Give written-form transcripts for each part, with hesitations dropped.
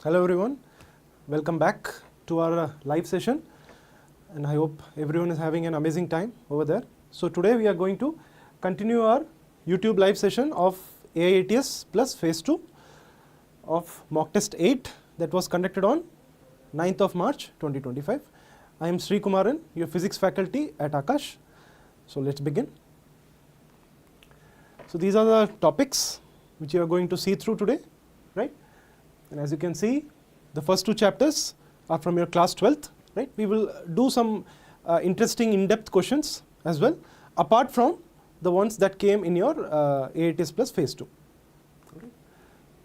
Hello everyone, welcome back to our live session, and I hope everyone is having an amazing time over there. So today we are going to continue our YouTube live session of AIATS plus phase 2 of mock test 8 that was conducted on 9th of March 2025. I am Sri Kumaran, your physics faculty at Aakash. So let's begin. So these are the topics which you are going to see through today, right? And as you can see, the first two chapters are from your class 12th, right? We will do some interesting in-depth questions as well, apart from the ones that came in your AIATS plus phase 2. Okay.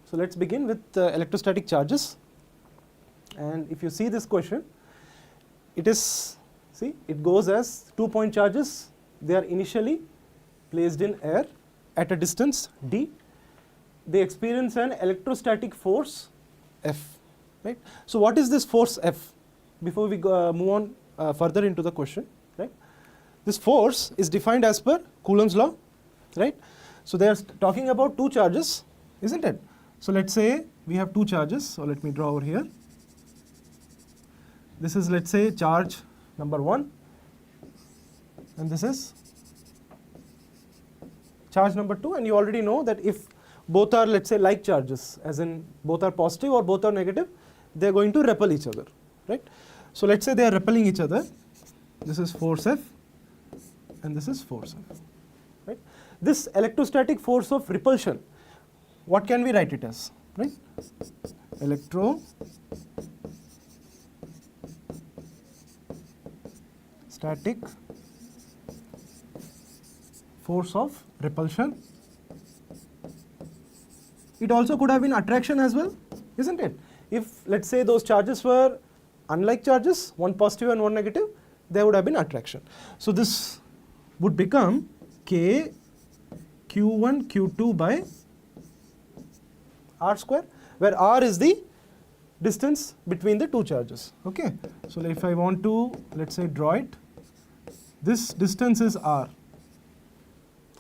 So let's begin with electrostatic charges. And if you see this question, it is, see, it goes as 2-point charges. They are initially placed in air at a distance d. They experience an electrostatic force F, right? So what is this force F? Before we move on further into the question, right? This force is defined as per Coulomb's law, right? So they are talking about two charges, isn't it? So let's say we have two charges. So let me draw over here. This is, let's say, charge number 1, and this is charge number 2, and you already know that if both are, let's say, like charges, as in both are positive or both are negative, they are going to repel each other, right? So let's say they are repelling each other. This is force F and this is force F, right? This electrostatic force of repulsion, what can we write it as, right? Electrostatic force of repulsion. It also could have been attraction as well, isn't it? If, let's say, those charges were unlike charges, one positive and one negative, there would have been attraction. So this would become K Q1 Q2 by R square, where R is the distance between the two charges. Okay. So if I want to, let's say, draw it, this distance is R.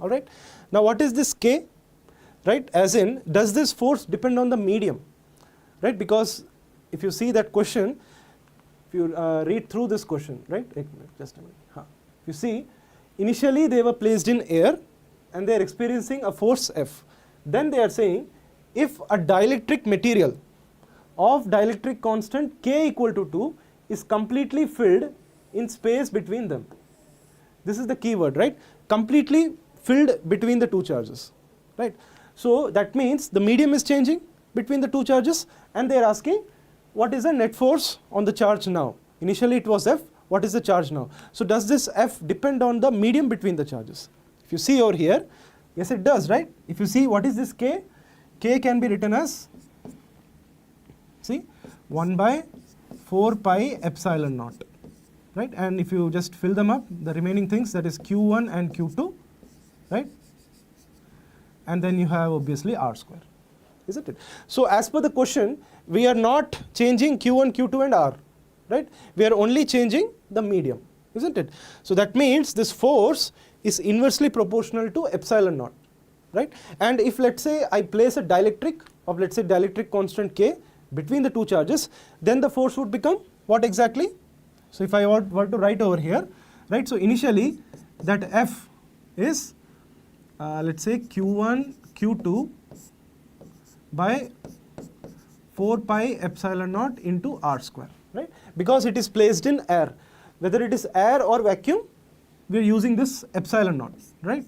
All right. Now what is this K? Right, as in, does this force depend on the medium, right? Because if you see that question, if you read through this question, right, just a minute, if you see, initially they were placed in air and they are experiencing a force F. Then they are saying, if a dielectric material of dielectric constant K equal to 2 is completely filled in space between them. This is the key word, right? Completely filled between the two charges, right? So that means the medium is changing between the two charges, and they are asking, what is the net force on the charge now? Initially it was F, what is the charge now? So does this F depend on the medium between the charges? If you see over here, yes it does, right? If you see, what is this K? K can be written as, see, 1 by 4 pi epsilon naught, right? And if you just fill them up, the remaining things, that is Q1 and Q2, right? And then you have obviously R square, isn't it? So as per the question, we are not changing Q1, Q2 and R, right? We are only changing the medium, isn't it? So that means this force is inversely proportional to epsilon naught, right? And if, let's say, I place a dielectric of, let's say, dielectric constant K between the two charges, then the force would become what exactly? So if I were to write over here, right? So initially that F is let's say Q1 Q2 by 4 pi epsilon naught into R square, right? Because it is placed in air. Whether it is air or vacuum, we are using this epsilon naught, right?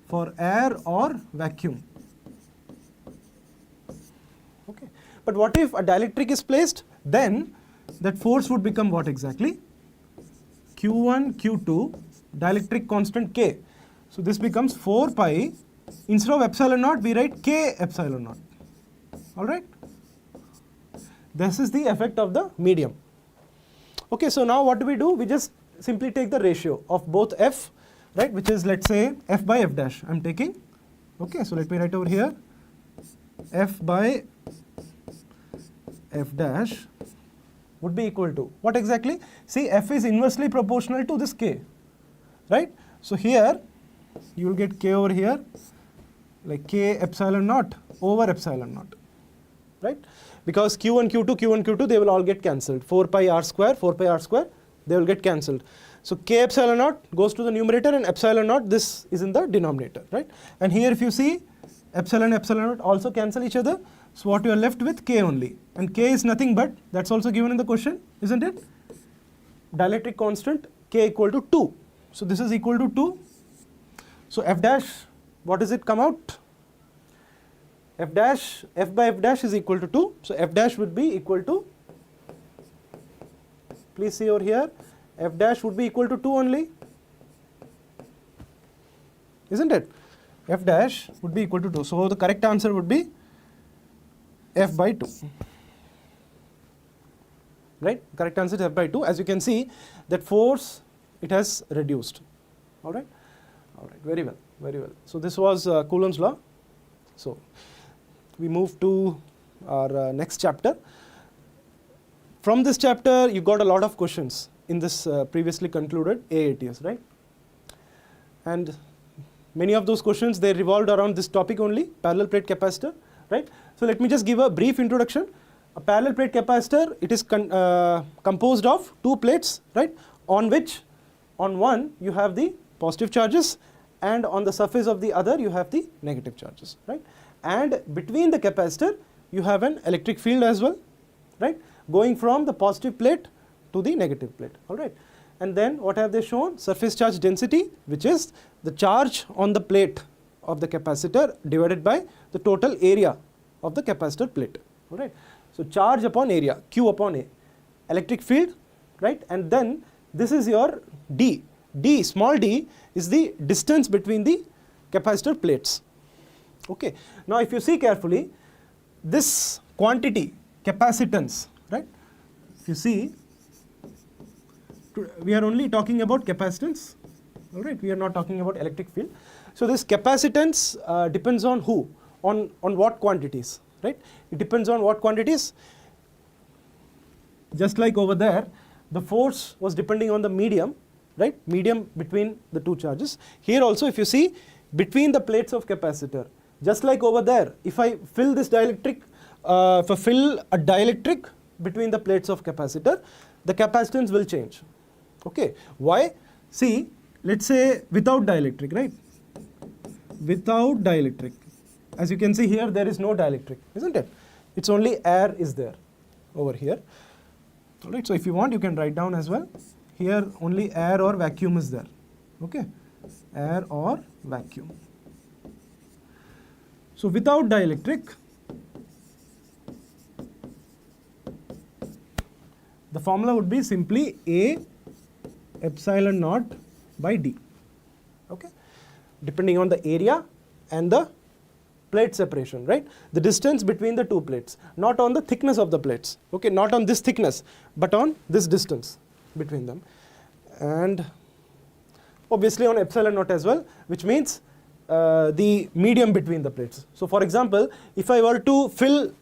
For air or vacuum. Okay. But what if a dielectric is placed? Then that force would become what exactly? Q1 Q2 dielectric constant K. So this becomes 4 pi, instead of epsilon naught, we write K epsilon naught, all right? This is the effect of the medium. Okay, so now what do? We just simply take the ratio of both F, right, which is, let's say, F by F dash, I'm taking. Okay, so let me write over here, F by F dash would be equal to, what exactly? See, F is inversely proportional to this K, right? So here, you will get K over here, like K epsilon naught over epsilon naught, right? because Q1, Q2, they will all get cancelled. 4 pi r square, they will get cancelled. So K epsilon naught goes to the numerator and epsilon naught, this is in the denominator, right? And here if you see, epsilon naught also cancel each other. So what you are left with, K only. And K is nothing but, that's also given in the question, isn't it? Dielectric constant, K equal to 2. So this is equal to 2. So F dash, what does it come out? F dash, F by F dash is equal to 2. So F dash would be equal to, please see over here, F dash would be equal to 2 only. Isn't it? F dash would be equal to 2. So the correct answer would be F by 2. Right? Correct answer is F by 2. As you can see, that force, it has reduced. Alright? Alright, very well, very well. So this was Coulomb's law. So we move to our next chapter. From this chapter, you got a lot of questions in this previously concluded AIATS, right? And many of those questions, they revolved around this topic only, parallel plate capacitor, right? So let me just give a brief introduction. A parallel plate capacitor, it is composed of two plates, right? On which, on one, you have the positive charges, and on the surface of the other, you have the negative charges, right? And between the capacitor, you have an electric field as well, right? Going from the positive plate to the negative plate, all right? And then what have they shown? Surface charge density, which is the charge on the plate of the capacitor divided by the total area of the capacitor plate, all right? So charge upon area, Q upon A. Electric field, right? And then this is your D. D, small d, is the distance between the capacitor plates. Okay. Now if you see carefully, this quantity, capacitance, right? If you see, we are only talking about capacitance, all right? We are not talking about electric field. So this capacitance depends on who? On what quantities, right? It depends on what quantities. Just like over there, the force was depending on the medium, right? Medium between the two charges. Here also, if you see, between the plates of capacitor, just like over there, if I fill this dielectric, if I fill a dielectric between the plates of capacitor, the capacitance will change. Okay. Why? See, let's say without dielectric, right? Without dielectric. As you can see here, there is no dielectric, isn't it? It's only air is there over here. All right. So if you want, you can write down as well. Here only air or vacuum is there. Okay. Air or vacuum. So without dielectric, the formula would be simply A epsilon naught by D. Okay. Depending on the area and the plate separation, right? The distance between the two plates, not on the thickness of the plates. Okay. Not on this thickness, but on this distance between them, and obviously on epsilon naught as well, which means the medium between the plates. So for example, if I were to fill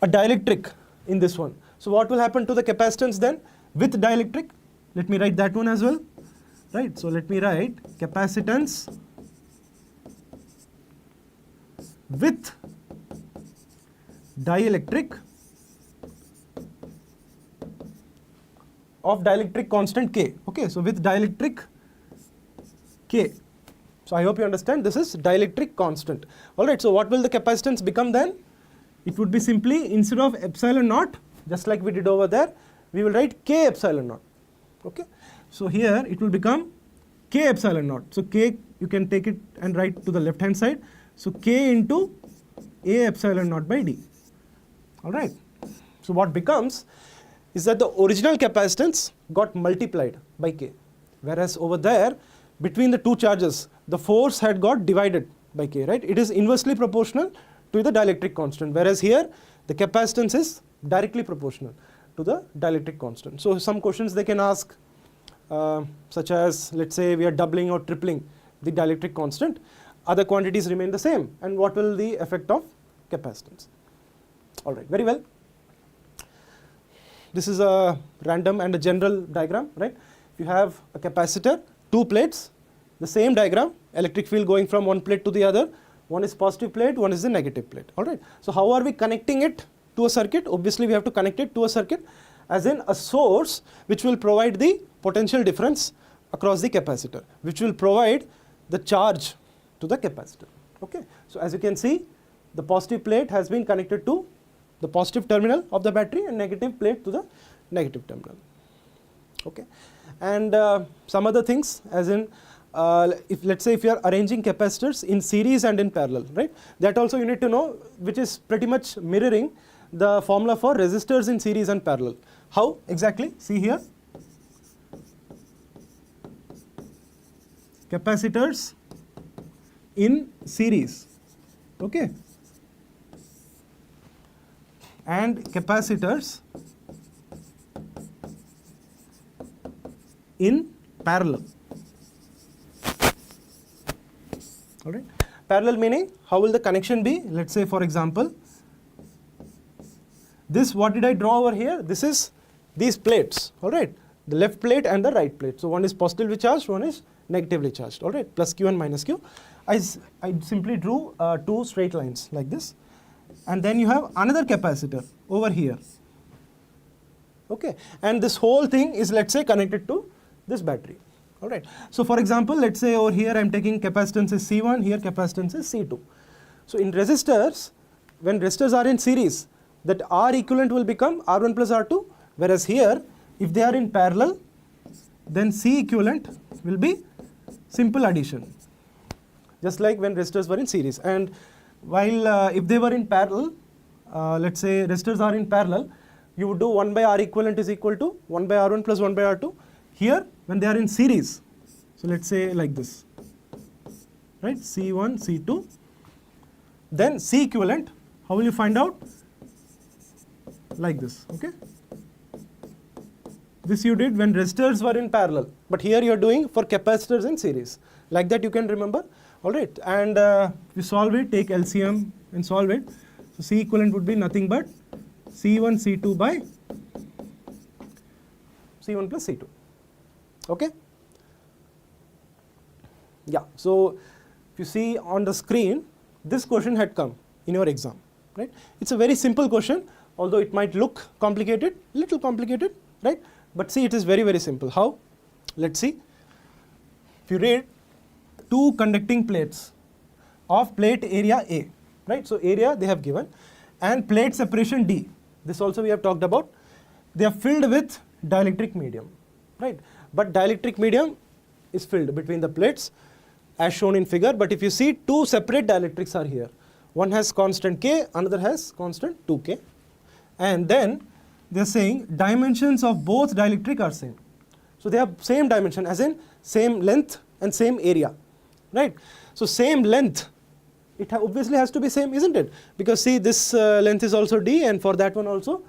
a dielectric in this one, so what will happen to the capacitance then with dielectric? Let me write that one as well, right? So let me write capacitance with dielectric of dielectric constant K. Okay, so with dielectric K. So I hope you understand, this is dielectric constant. Alright, so what will the capacitance become then? It would be simply, instead of epsilon naught, just like we did over there, we will write K epsilon naught. Okay, so here it will become K epsilon naught. So K, you can take it and write to the left hand side. So K into A epsilon naught by D. Alright, so what becomes is that the original capacitance got multiplied by K, whereas over there, between the two charges, the force had got divided by K, right? It is inversely proportional to the dielectric constant, whereas here, the capacitance is directly proportional to the dielectric constant. So some questions they can ask, such as, let's say we are doubling or tripling the dielectric constant, other quantities remain the same, and what will the effect of capacitance? Alright, very well. This is a random and a general diagram, right? If you have a capacitor, two plates, the same diagram, electric field going from one plate to the other, one is positive plate, one is the negative plate, alright? So how are we connecting it? to a circuit. Obviously we have to connect it to a circuit, as in a source which will provide the potential difference across the capacitor, which will provide the charge to the capacitor. Okay, so as you can see, the positive plate has been connected to the positive terminal of the battery and negative plate to the negative terminal. Okay, and some other things, as in if let's say if you are arranging capacitors in series and in parallel, right, that also you need to know, which is pretty much mirroring the formula for resistors in series and parallel. How exactly? See here, capacitors in series, okay, and capacitors in parallel. All right, parallel meaning how will the connection be? Let's say for example, this, what did I draw over here? This is these plates, all right, the left plate and the right plate. So one is positively charged, one is negatively charged, all right, plus Q and minus Q. I simply drew two straight lines like this, and then you have another capacitor over here, okay, and this whole thing is, let's say, connected to this battery. All right, so for example, let's say over here I am taking capacitance is C1, here capacitance is C2. So in resistors, when resistors are in series, that R equivalent will become R1 plus R2, whereas here if they are in parallel, then C equivalent will be simple addition, just like when resistors were in series. And while if they were in parallel, let's say resistors are in parallel, you would do 1 by R equivalent is equal to 1 by R1 plus 1 by R2. Here when they are in series, so let's say like this, right, C1, C2, then C equivalent, how will you find out? Like this, okay. This you did when resistors were in parallel, but here you are doing for capacitors in series. Like that you can remember, all right. And you solve it, take LCM and solve it. So C equivalent would be nothing but C1 C2 by C1 plus C2. Okay. Yeah. So if you see on the screen, this question had come in your exam, right? It's a very simple question, although it might look complicated, little complicated, right? But see, it is very, very simple. How? Let's see. If you read, two conducting plates of plate area A, right? So area they have given, and plate separation D. This also we have talked about. They are filled with dielectric medium, right? But dielectric medium is filled between the plates as shown in figure. But if you see, two separate dielectrics are here. One has constant K, another has constant 2K. And then they are saying dimensions of both dielectric are same. So they have same dimension, as in same length and same area, right? So same length, it obviously has to be same, isn't it? Because see, this length is also D, and for that one also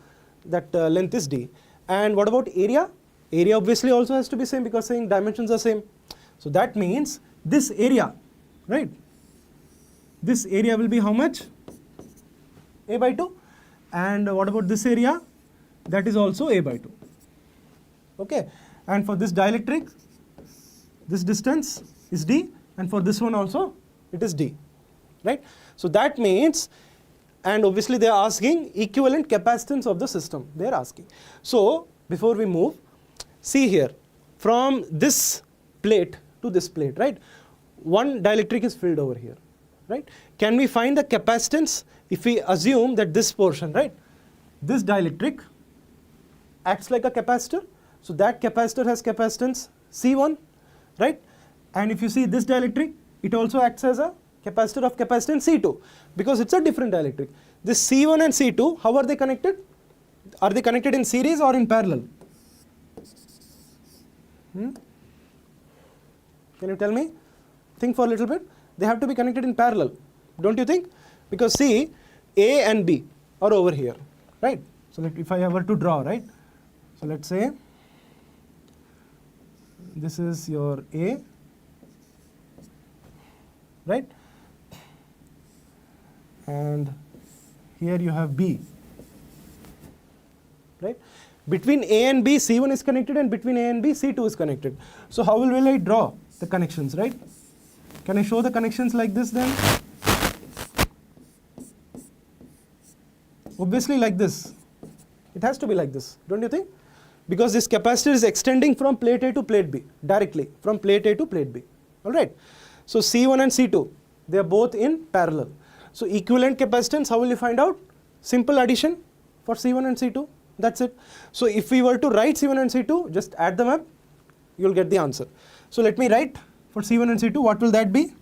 that length is D. And what about area? Area obviously also has to be same, because saying dimensions are same. So that means this area, right? This area will be how much? A by 2. And what about this area? That is also A by 2. Okay. And for this dielectric, this distance is D, and for this one also it is D, right? So that means, and obviously they are asking equivalent capacitance of the system, they are asking. So before we move, see here, from this plate to this plate, right? One dielectric is filled over here, right? Can we find the capacitance if we assume that this portion, right? This dielectric acts like a capacitor. So that capacitor has capacitance C1, right? And if you see this dielectric, it also acts as a capacitor of capacitance C2, because it's a different dielectric. This C1 and C2, how are they connected? Are they connected in series or in parallel? Can you tell me? Think for a little bit. They have to be connected in parallel, don't you think? Because see, A and B are over here, right? So if I were to draw, right? So let's say this is your A, right? And here you have B, right? Between A and B, C1 is connected, and between A and B, C2 is connected. So how will I draw the connections, right? Can I show the connections like this then? obviously like this. It has to be like this, don't you think? Because this capacitor is extending from plate A to plate B, directly from plate A to plate B. Alright. So C1 and C2, they are both in parallel. So equivalent capacitance, how will you find out? Simple addition for C1 and C2, that's it. So if we were to write C1 and C2, just add them up, you'll get the answer. So let me write for C1 and C2, what will that be?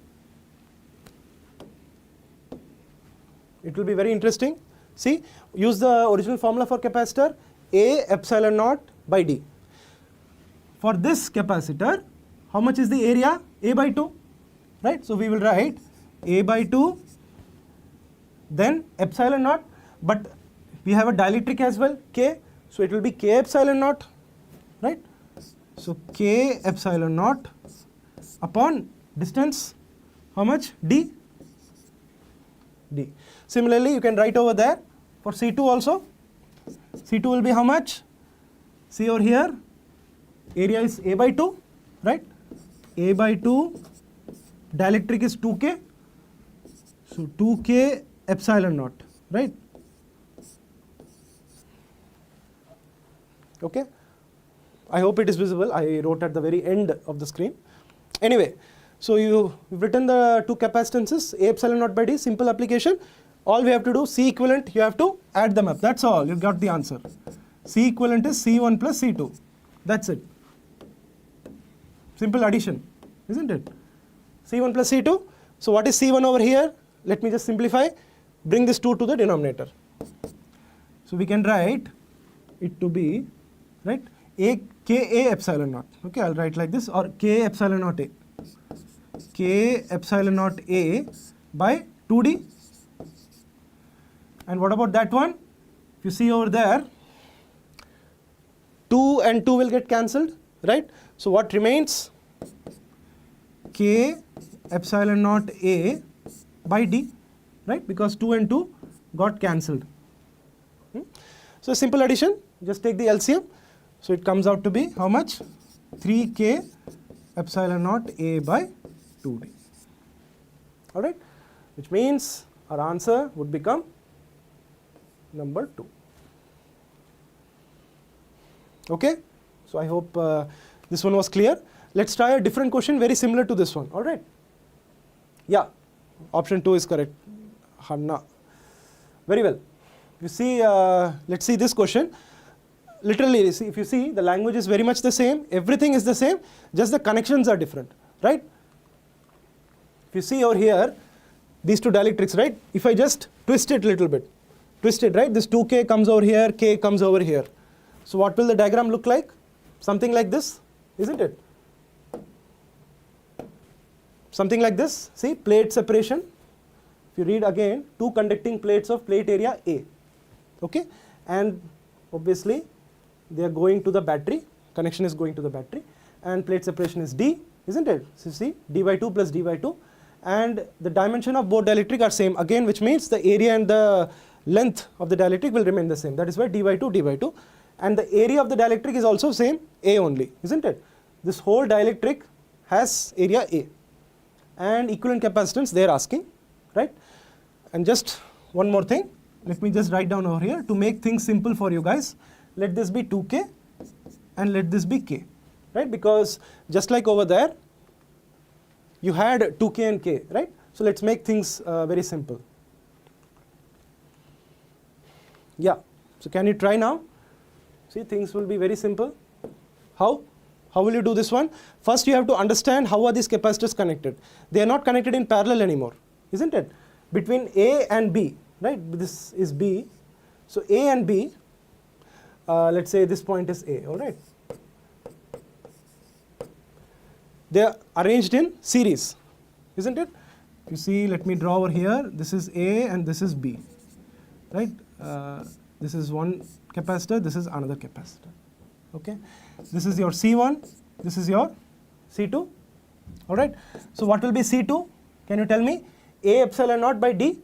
It will be very interesting. See, use the original formula for capacitor, A epsilon naught by D. For this capacitor, how much is the area? A by 2, right? So we will write A by 2, then epsilon naught, but we have a dielectric as well, K, so it will be K epsilon naught, right? So K epsilon naught upon distance, how much? D. D. Similarly, you can write over there for C2 also. C2 will be how much? See over here, area is A by 2, right? A by 2, dielectric is 2K, so 2K epsilon naught, right? Okay, I hope it is visible. I wrote at the very end of the screen. Anyway, so you've written the two capacitances, A epsilon naught by D, simple application. All we have to do, C equivalent, you have to add them up. That's all, you got the answer. C equivalent is C1 plus C2. That's it. Simple addition, isn't it? C1 plus C2. So what is C1 over here? Let me just simplify. Bring this 2 to the denominator. So we can write it to be, right, A Ka epsilon naught. Okay, I'll write like this, or K epsilon naught A. K epsilon naught A by 2D. And what about that one? If you see over there, 2 and 2 will get cancelled, right? So what remains? K epsilon naught A by D, right? Because 2 and 2 got cancelled. So simple addition, just take the LCM. So it comes out to be how much? 3K epsilon naught A by 2D. Alright? Which means our answer would become number 2. Okay? So I hope this one was clear. Let's try a different question very similar to this one. Alright? Yeah, option 2 is correct. Hanna. Very well. You see, let's see this question. Literally, see, if you see, the language is very much the same. Everything is the same. Just the connections are different. Right? If you see over here, these two dielectrics, right? If I just twist it a little bit. Twist it, right? This 2K comes over here, K comes over here. So what will the diagram look like? Something like this, isn't it? Something like this. See, plate separation. If you read again, two conducting plates of plate area A. Okay? And obviously, they are going to the battery. Connection is going to the battery. And plate separation is D, isn't it? So see, D by 2 plus D by 2. And the dimension of both dielectric are same again, which means the area and the length of the dielectric will remain the same. That is why D by 2, D by 2. And the area of the dielectric is also same, A only, isn't it? This whole dielectric has area A. And equivalent capacitance they are asking, right? And just one more thing. Let me just write down over here to make things simple for you guys. Let this be 2K and let this be K, right? Because just like over there, you had 2K and K, right? So let's make things very simple. Yeah, so can you try now? See, things will be very simple. How? How will you do this one? First, you have to understand how are these capacitors connected. They are not connected in parallel anymore, isn't it? Between A and B, right? This is B. So A and B, let's say this point is A, all right? They are arranged in series, isn't it? You see, let me draw over here. This is A and this is B, right? This is one capacitor, this is another capacitor, okay? This is your C1, this is your C2, all right? So what will be C2? Can you tell me? A epsilon naught by D.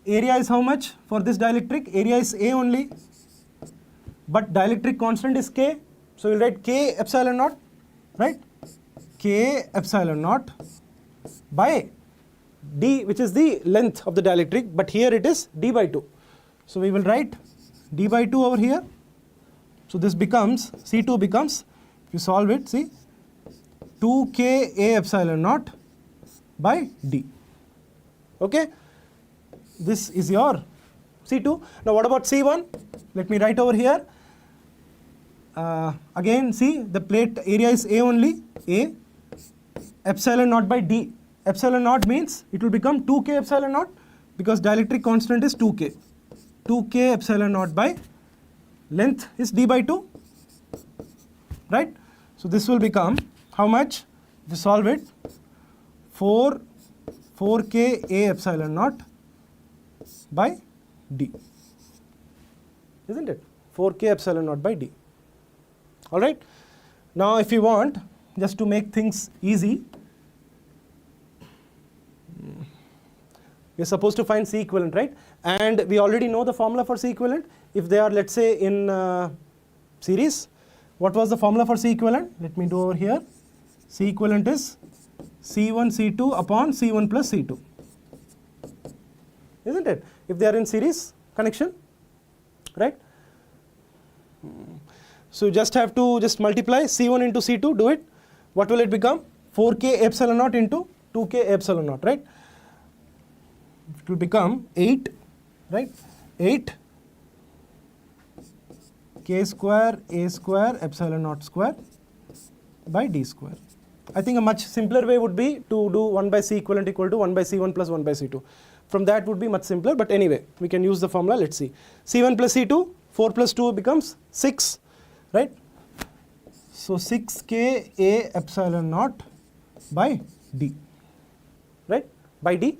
Area is how much for this dielectric? Area is A only, but dielectric constant is K. So we'll write K epsilon naught, right? K epsilon naught by D, which is the length of the dielectric, but here it is D by 2. So we will write d by 2 over here. So this becomes, C2 becomes, if you solve it, see, 2k A epsilon naught by d. Okay? This is your C2. Now what about C1? Let me write over here. Again, see, the plate area is A only, A, epsilon naught by d. Epsilon naught means it will become 2k epsilon naught because dielectric constant is 2k. 2k epsilon naught by length is d by 2, right? So this will become how much? If you solve it, 4k A epsilon naught by d, isn't it? 4k epsilon naught by d. All right. Now if you want, just to make things easy, we are supposed to find C equivalent, right? And we already know the formula for C equivalent. If they are, let's say, in series, what was the formula for C equivalent? Let me do over here. C equivalent is C1 C2 upon C1 plus C2, isn't it? If they are in series connection, right? So you just have to just multiply C1 into C2, do it. What will it become? 4k epsilon naught into 2k epsilon naught, right? It will become 8, right? 8 k square A square epsilon naught square by d square. I think a much simpler way would be to do 1 by C equivalent equal to 1 by C1 plus 1 by C2. From that would be much simpler, but anyway, we can use the formula. Let's see. C1 plus C2, 4 plus 2 becomes 6, right? So 6k A epsilon naught by d, right? By d.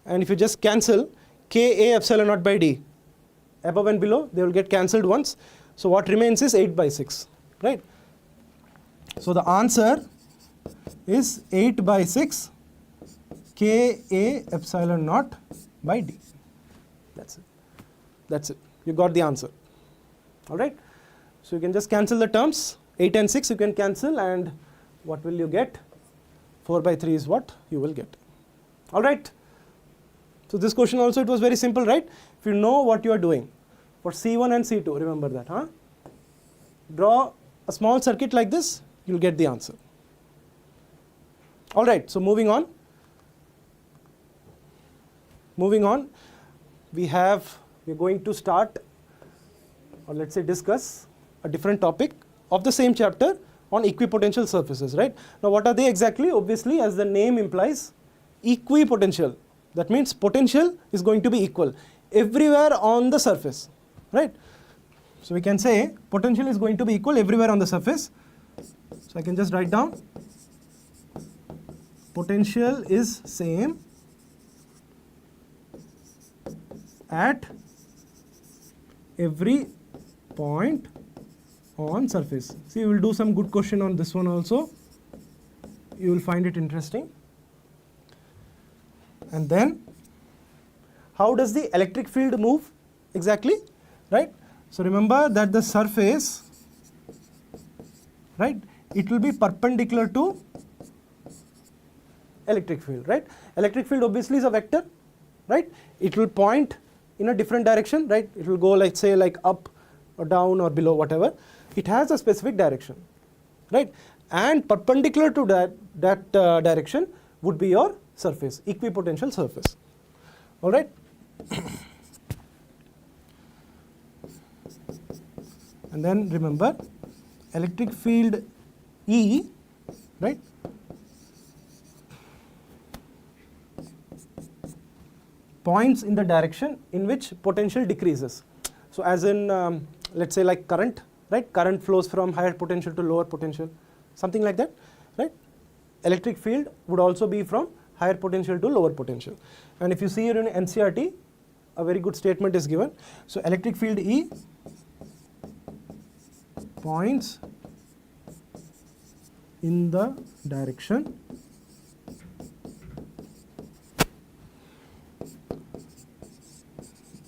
And if you just cancel k A epsilon naught by d, above and below, they will get cancelled once. So what remains is 8 by 6, right? So the answer is 8 by 6 k A epsilon naught by d. That's it. That's it. You got the answer. All right. So you can just cancel the terms. 8 and 6 you can cancel, and what will you get? 4 by 3 is what you will get. All right. So this question also, it was very simple, right? If you know what you are doing for C1 and C2, remember that, huh? Draw a small circuit like this, you'll get the answer. All right, so moving on. Moving on, we're going to start, or let's say discuss a different topic of the same chapter on equipotential surfaces, right? Now what are they exactly? Obviously, as the name implies, equipotential. That means potential is going to be equal everywhere on the surface, right? So we can say potential is going to be equal everywhere on the surface. So I can just write down potential is same at every point on surface. See, we will do some good question on this one also. You will find it interesting. And then, how does the electric field move exactly, right? So remember that the surface, right, it will be perpendicular to electric field, right? Electric field obviously is a vector, right? It will point in a different direction, right? It will go like, say, like up or down or below, whatever. It has a specific direction, right? And perpendicular to that direction would be your surface, equipotential surface. All right. And then remember, electric field E, right, points in the direction in which potential decreases. So as in, let's say like current, right? Current flows from higher potential to lower potential, something like that, right? Electric field would also be from higher potential to lower potential. And if you see here in NCERT, a very good statement is given. So electric field E points in the direction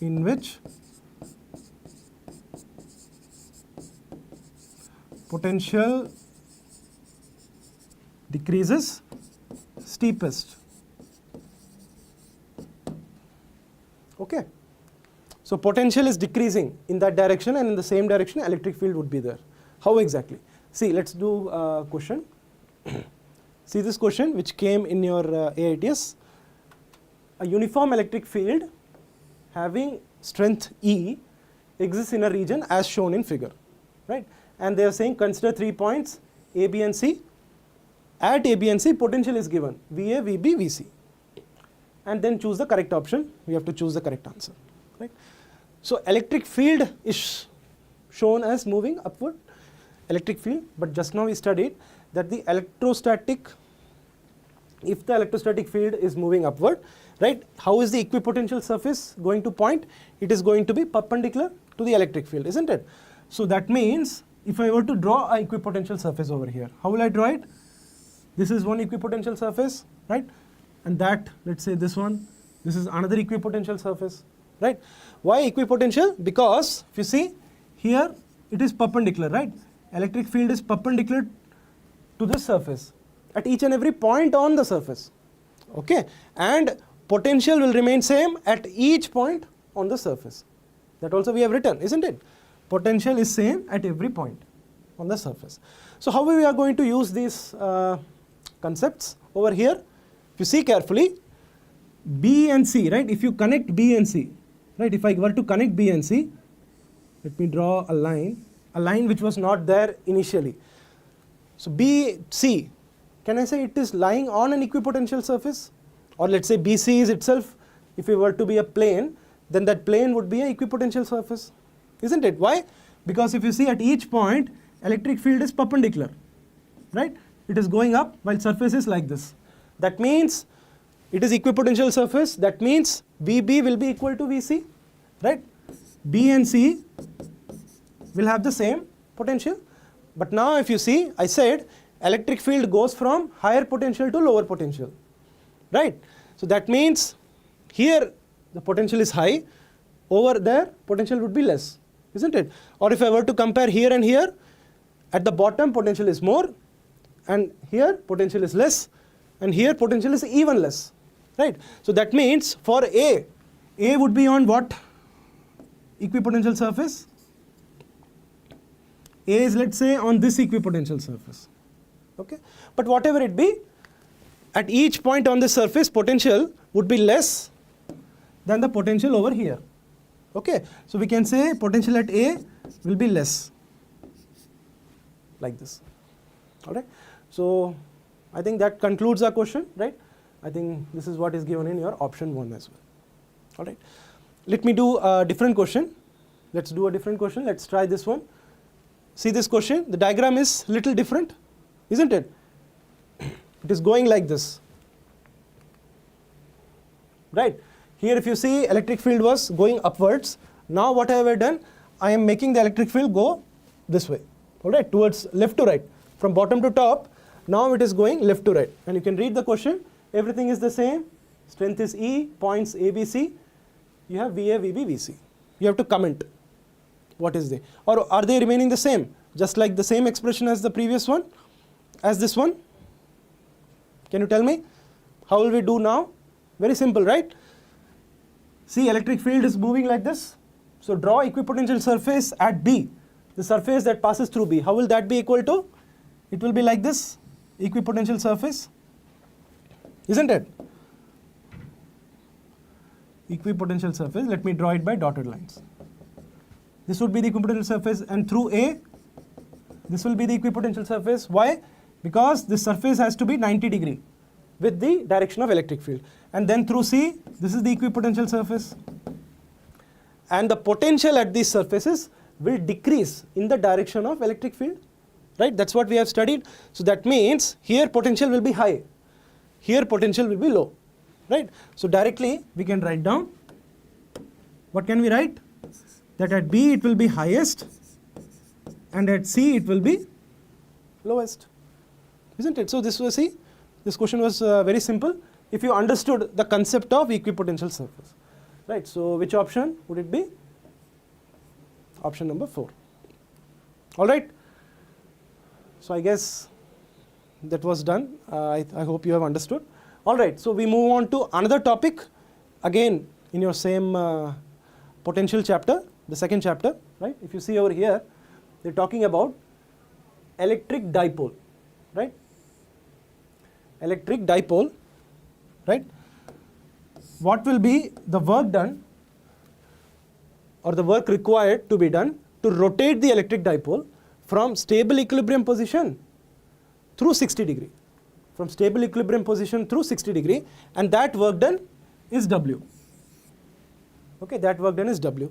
in which potential decreases steepest. Okay. So potential is decreasing in that direction, and in the same direction electric field would be there. How exactly? See, let's do a question. See this question which came in your AIATS. A uniform electric field having strength E exists in a region as shown in figure, right? And they are saying consider 3 points A, B and C. At A, B and C, potential is given VA, VB, VC. And then choose the correct option. We have to choose the correct answer, right? So electric field is shown as moving upward, electric field, but just now we studied that the electrostatic, if the electrostatic field is moving upward, right, how is the equipotential surface going to point? It is going to be perpendicular to the electric field, isn't it? So that means if I were to draw an equipotential surface over here, how will I draw it? This is one equipotential surface, right? And that, let's say this one, this is another equipotential surface, right? Why equipotential? Because if you see here, it is perpendicular, right? Electric field is perpendicular to this surface at each and every point on the surface, okay? And potential will remain same at each point on the surface. That also we have written, isn't it? Potential is same at every point on the surface. So how we are going to use these concepts over here? If you see carefully, B and C, right? If you connect B and C, right? If I were to connect B and C, let me draw a line which was not there initially. So B, C, can I say it is lying on an equipotential surface? Or let's say BC is itself, if it were to be a plane, then that plane would be an equipotential surface, isn't it? Why? Because if you see at each point, electric field is perpendicular, right? It is going up while surface is like this. That means it is equipotential surface. That means VB will be equal to VC, right? B and C will have the same potential. But now if you see, I said electric field goes from higher potential to lower potential, right? So that means here the potential is high, over there potential would be less, isn't it? Or if I were to compare here and here, at the bottom potential is more, and here potential is less, and here potential is even less, right? So that means for A would be on what equipotential surface? A is, let's say, on this equipotential surface, okay? But whatever it be, at each point on the surface potential would be less than the potential over here, okay? So we can say potential at A will be less, like this, all right? So I think that concludes our question, right? I think this is what is given in your option 1 as well, all right? Let me do a different question. Let's do a different question. Let's try this one. See this question, the diagram is little different, isn't it? It is going like this, right? Here if you see electric field was going upwards. Now what have I done? I am making the electric field go this way, all right, towards left to right, from bottom to top. Now it is going left to right, and you can read the question. Everything is the same. Strength is E, points A, B, C. You have VA, VB, VC. You have to comment what is they, or are they remaining the same, just like the same expression as the previous one, as this one? Can you tell me? How will we do now? Very simple, right? See, electric field is moving like this. So draw equipotential surface at B, the surface that passes through B. How will that be equal to? It will be like this, equipotential surface, isn't it? Equipotential surface, let me draw it by dotted lines. This would be the equipotential surface, and through A, this will be the equipotential surface. Why? Because this surface has to be 90 degree with the direction of electric field. And then through C, this is the equipotential surface. And the potential at these surfaces will decrease in the direction of electric field, right? That's what we have studied. So that means here potential will be high, here potential will be low, right? So directly we can write down, what can we write? That at B it will be highest, and at C it will be lowest, isn't it? So this was, see, this question was very simple if you understood the concept of equipotential surface, right? So which option would it be? Option number 4. All right. So I guess that was done. I hope you have understood. All right. So we move on to another topic, again in your same potential chapter, the second chapter, right? If you see over here, they're talking about electric dipole, right? Electric dipole, right? What will be the work done or the work required to be done to rotate the electric dipole from stable equilibrium position through 60 degree, from stable equilibrium position through 60 degree, and that work done is W. Okay, that work done is W.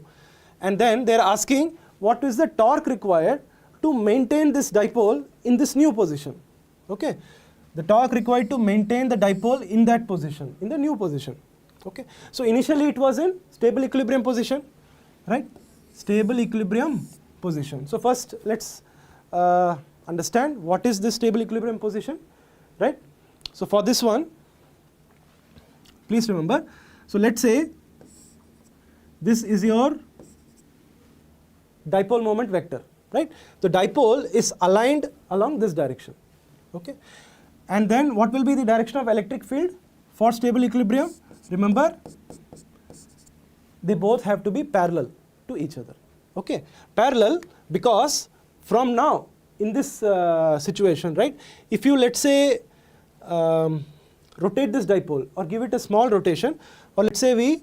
And then they are asking what is the torque required to maintain this dipole in this new position. Okay, the torque required to maintain the dipole in that position, in the new position. Okay, so initially it was in stable equilibrium position, right? Stable equilibrium position. So first let's understand what is this stable equilibrium position, right? So for this one, please remember, so let's say this is your dipole moment vector, right? The dipole is aligned along this direction, okay? And then what will be the direction of electric field for stable equilibrium? Remember, they both have to be parallel to each other, okay? Parallel because from now in this situation, right, if you let's say rotate this dipole or give it a small rotation, or let's say we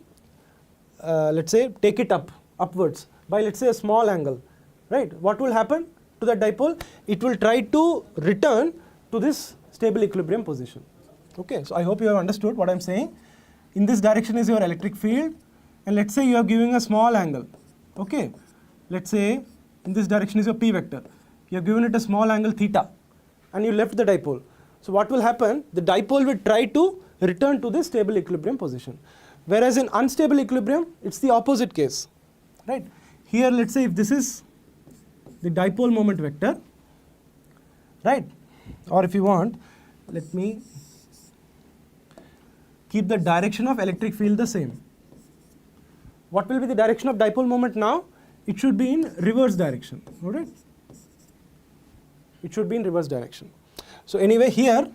take it upwards by let's say a small angle, right, what will happen to that dipole? It will try to return to this stable equilibrium position. Okay, so I hope you have understood what I'm saying. In this direction is your electric field, and let's say you are giving a small angle. Okay, let's say in this direction is your P vector. You have given it a small angle theta, and you left the dipole. So what will happen? The dipole will try to return to this stable equilibrium position. Whereas in unstable equilibrium, it's the opposite case, right? Here, let's say if this is the dipole moment vector, right? Or if you want, let me keep the direction of electric field the same. What will be the direction of dipole moment now? It should be in reverse direction, all right? It should be in reverse direction. So anyway, here,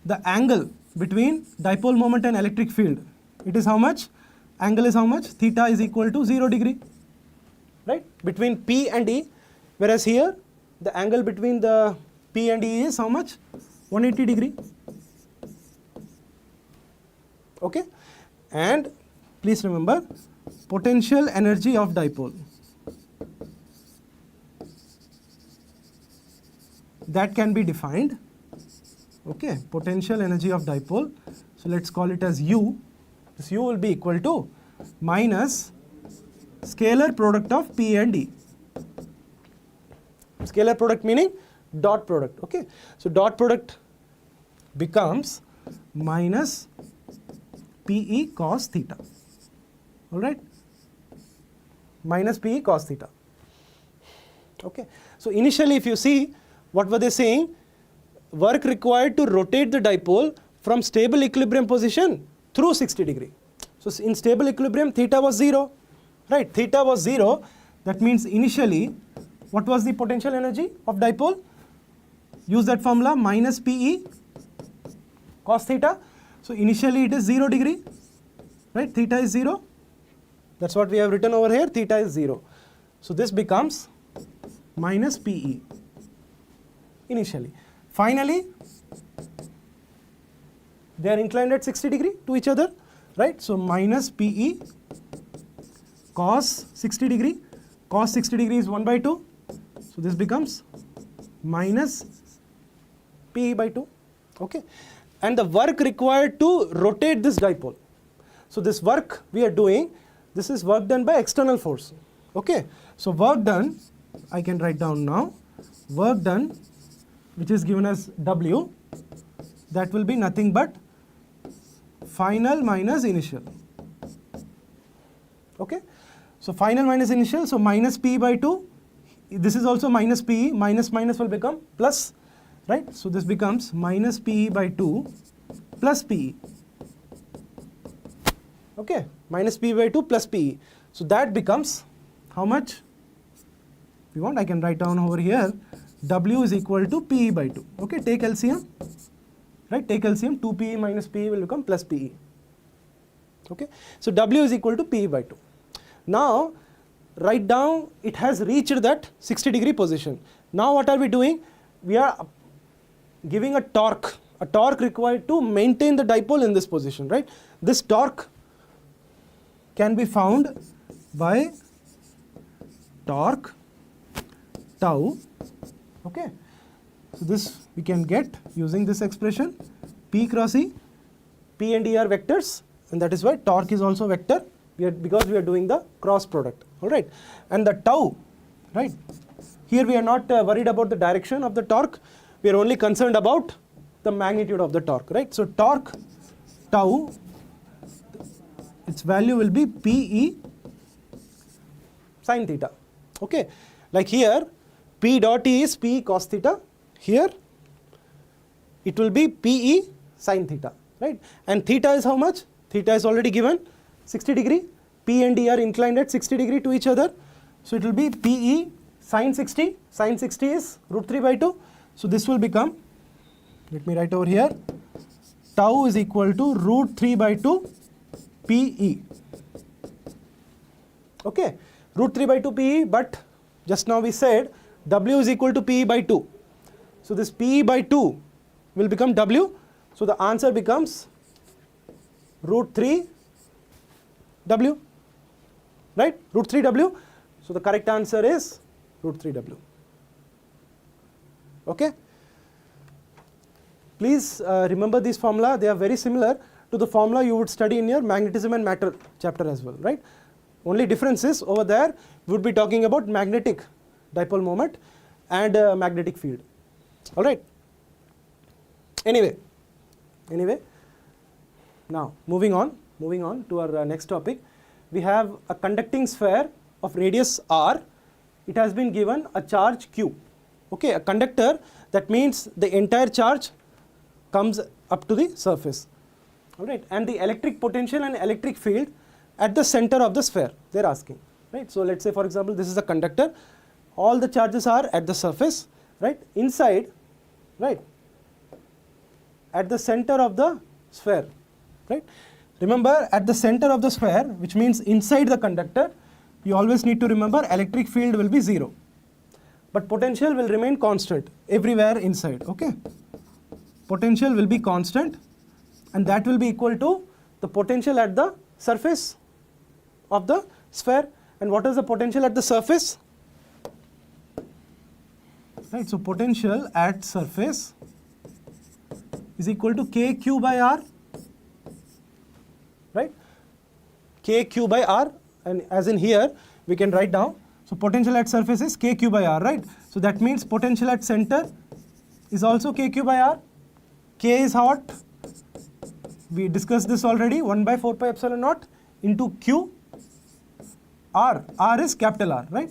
the angle between dipole moment and electric field, it is how much? Angle is how much? Theta is equal to 0 degree, right? Between P and E, whereas here, the angle between the P and E is how much? 180 degree. Okay, and please remember, potential energy of dipole, that can be defined. Okay, potential energy of dipole, so let's call it as U. This U will be equal to minus scalar product of P and E. Scalar product meaning dot product. Okay, so dot product becomes minus PE cos theta, all right, minus PE cos theta. Okay, so initially if you see, what were they saying? Work required to rotate the dipole from stable equilibrium position through 60 degree. So in stable equilibrium, theta was 0, right? Theta was 0, that means initially, what was the potential energy of dipole? Use that formula, minus PE cos theta. So initially it is 0 degree, right? Theta is 0. That's what we have written over here, theta is 0. So this becomes minus PE initially. Finally, they are inclined at 60 degree to each other, right? So minus PE cos 60 degree. Cos 60 degree is 1 by 2. So this becomes minus PE by 2. Okay. And the work required to rotate this dipole. So this work we are doing, this is work done by external force. Okay. So work done, I can write down now, work done, which is given as W, that will be nothing but final minus initial. Okay. So final minus initial, so minus P by 2, this is also minus PE, minus minus will become plus, right? So this becomes minus PE by 2 plus PE. Okay, minus PE by 2 plus PE. So that becomes how much? If you want, I can write down over here, W is equal to PE by 2. Okay, take LCM, right? Take LCM, 2PE minus PE will become plus PE. Okay, so W is equal to PE by 2. Now right now it has reached that 60 degree position. Now what are we doing? We are giving a torque required to maintain the dipole in this position, right? This torque can be found by torque tau. Okay, so this we can get using this expression P cross E. P and E are vectors, and that is why torque is also vector, because we are doing the cross product. All right, and the tau, right? Here we are not worried about the direction of the torque. We are only concerned about the magnitude of the torque, right? So torque tau, its value will be Pe sin theta. Okay, like here P dot E is P cos theta. Here it will be Pe sin theta, right? And theta is how much? Theta is already given, 60 degree. P and E are inclined at 60 degree to each other. So it will be Pe sin 60. Sin 60 is root 3 by 2. So this will become, let me write over here, tau is equal to root 3 by 2 Pe. Okay, root 3 by 2 Pe, but just now we said W is equal to Pe by 2. So this Pe by 2 will become W. So the answer becomes root 3 W, right? Root 3 W. So the correct answer is root 3 W. Okay. Please remember this formula. They are very similar to the formula you would study in your magnetism and matter chapter as well, right? Only difference is over there we would be talking about magnetic dipole moment and magnetic field. All right. Anyway, now moving on to our next topic. We have a conducting sphere of radius r. It has been given a charge q. Okay, a conductor, that means the entire charge comes up to the surface. All right, and the electric potential and electric field at the center of the sphere, they're asking, right? So let's say, for example, this is a conductor. All the charges are at the surface, right? Inside, right? At the center of the sphere, right? Remember, at the center of the sphere, which means inside the conductor, you always need to remember electric field will be 0. But potential will remain constant everywhere inside, okay? Potential will be constant, and that will be equal to the potential at the surface of the sphere. And what is the potential at the surface? Right, so potential at surface is equal to kq by r, right? Kq by r, and as in here we can write down, so potential at surface is kq by r, right? So that means potential at center is also kq by r. K is what? We discussed this already, 1 by 4 pi epsilon naught into q. R is capital R, right?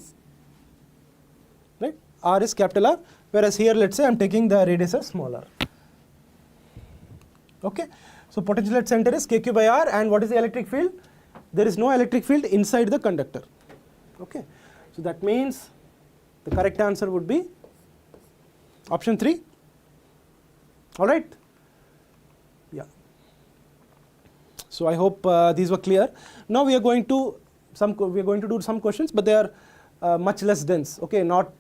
Right? R is capital R, whereas here let's say I'm taking the radius as small r. Okay, so potential at center is kq by r, and what is the electric field? There is no electric field inside the conductor. Okay, so that means the correct answer would be option 3. All right. Yeah. So I hope these were clear. Now we are going to do some questions, but they are much less dense. Okay, not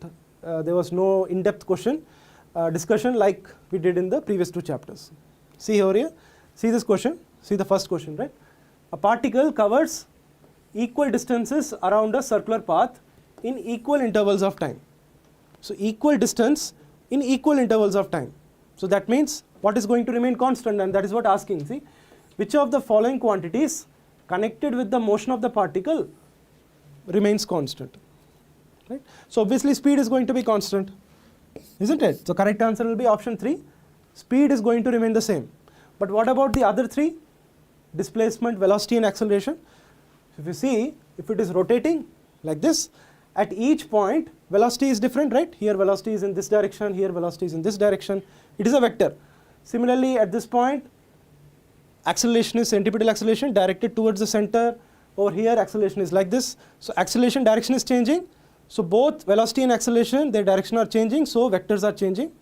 there was no in-depth question discussion like we did in the previous 2 chapters. See over here. See this question. See the first question, right? A particle covers equal distances around a circular path in equal intervals of time. So equal distance in equal intervals of time. So that means what is going to remain constant, and that is what asking. See, which of the following quantities connected with the motion of the particle remains constant, right? So obviously speed is going to be constant, isn't it? So correct answer will be option 3. Speed is going to remain the same. But what about the other 3? Displacement, velocity and acceleration. If you see, if it is rotating like this, at each point velocity is different, right? Here velocity is in this direction, here velocity is in this direction. It is a vector. Similarly, at this point, acceleration is centripetal acceleration directed towards the center. Over here acceleration is like this. So acceleration direction is changing. So both velocity and acceleration, their direction are changing, so vectors are changing.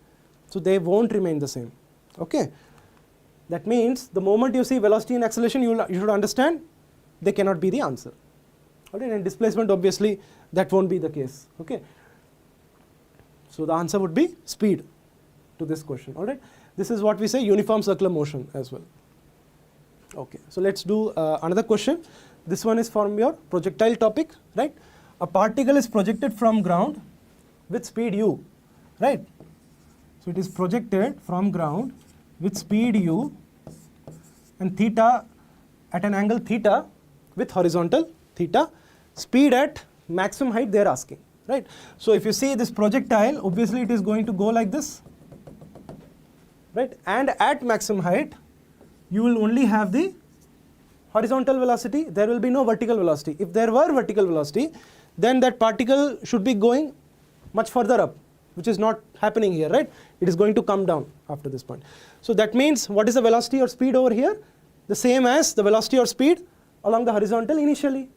So they won't remain the same. Okay. That means the moment you see velocity and acceleration, you should understand they cannot be the answer. All right, and displacement, obviously that won't be the case. Okay, so the answer would be speed to this question. All right, this is what we say uniform circular motion as well. Okay, so let's do another question. This one is from your projectile topic, right? A particle is projected from ground with speed u, right? So it is projected from ground with speed u and theta at an angle theta with horizontal theta, speed at maximum height they are asking, right? So if you see this projectile, obviously it is going to go like this, right? And at maximum height, you will only have the horizontal velocity, there will be no vertical velocity. If there were vertical velocity, then that particle should be going much further up, which is not happening here, right? It is going to come down after this point. So that means what is the velocity or speed over here? The same as the velocity or speed along the horizontal initially,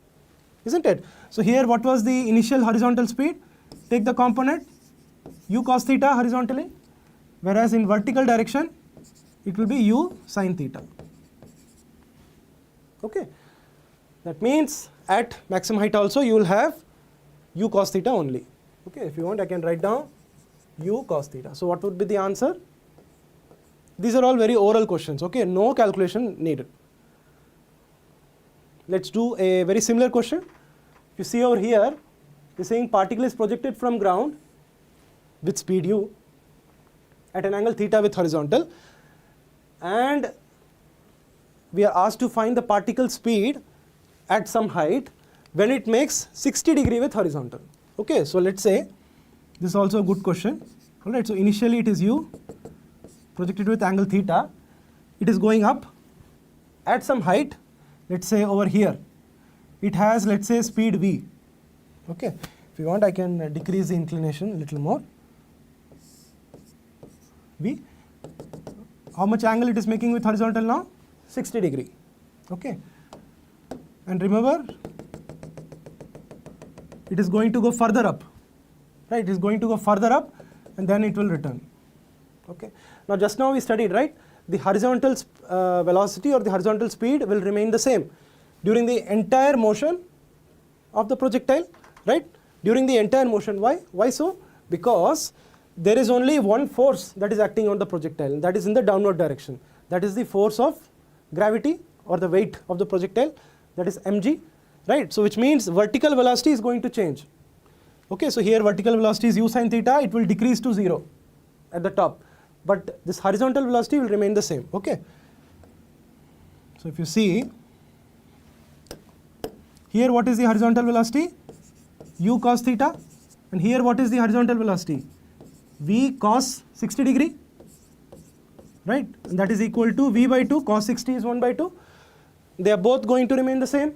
isn't it? So here what was the initial horizontal speed? Take the component u cos theta horizontally, whereas in vertical direction it will be u sin theta. Okay, that means at maximum height also you will have u cos theta only. Okay, if you want I can write down u cos theta. So what would be the answer? These are all very oral questions, okay, no calculation needed. Let's do a very similar question. If you see over here, you're saying particle is projected from ground with speed u at an angle theta with horizontal, and we are asked to find the particle speed at some height when it makes 60 degree with horizontal. Okay, so let's say this is also a good question. All right, so initially it is u projected with angle theta, it is going up at some height, let's say over here it has, let's say, speed v. Okay, if you want I can decrease the inclination a little more. V, how much angle it is making with horizontal now? 60 degree. Okay, and remember it is going to go further up, right? It is going to go further up and then it will return. Okay, now just now we studied, right, the horizontal velocity or the horizontal speed will remain the same during the entire motion of the projectile, right? During the entire motion. Why so? Because there is only one force that is acting on the projectile, and that is in the downward direction. That is the force of gravity or the weight of the projectile, that is mg, right? So which means vertical velocity is going to change. Okay, so here vertical velocity is u sin theta, it will decrease to 0 at the top, but this horizontal velocity will remain the same. Okay, so if you see here, what is the horizontal velocity? U cos theta, and here what is the horizontal velocity? V cos 60 degree, right? And that is equal to V by 2, cos 60 is 1 by 2. They are both going to remain the same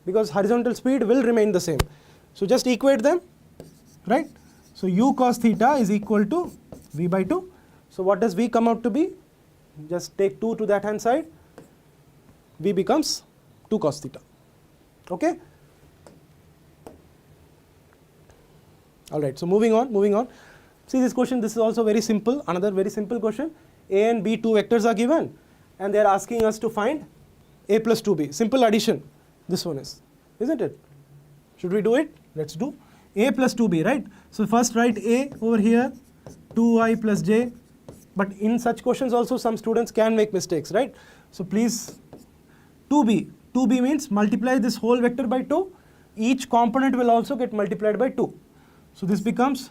because horizontal speed will remain the same. So just equate them, right? So U cos theta is equal to V by 2. So what does V come out to be? Just take 2 to that hand side. V becomes 2 cos theta. Okay? Alright, so moving on. See this question, this is also very simple, another very simple question. A and B, two vectors are given and they are asking us to find A plus 2B. Simple addition, this one is, isn't it? Should we do it? Let's do A plus 2B, right? So first write A over here, 2I plus J. But in such questions also some students can make mistakes, right? So please, 2B means multiply this whole vector by 2. Each component will also get multiplied by 2. So this becomes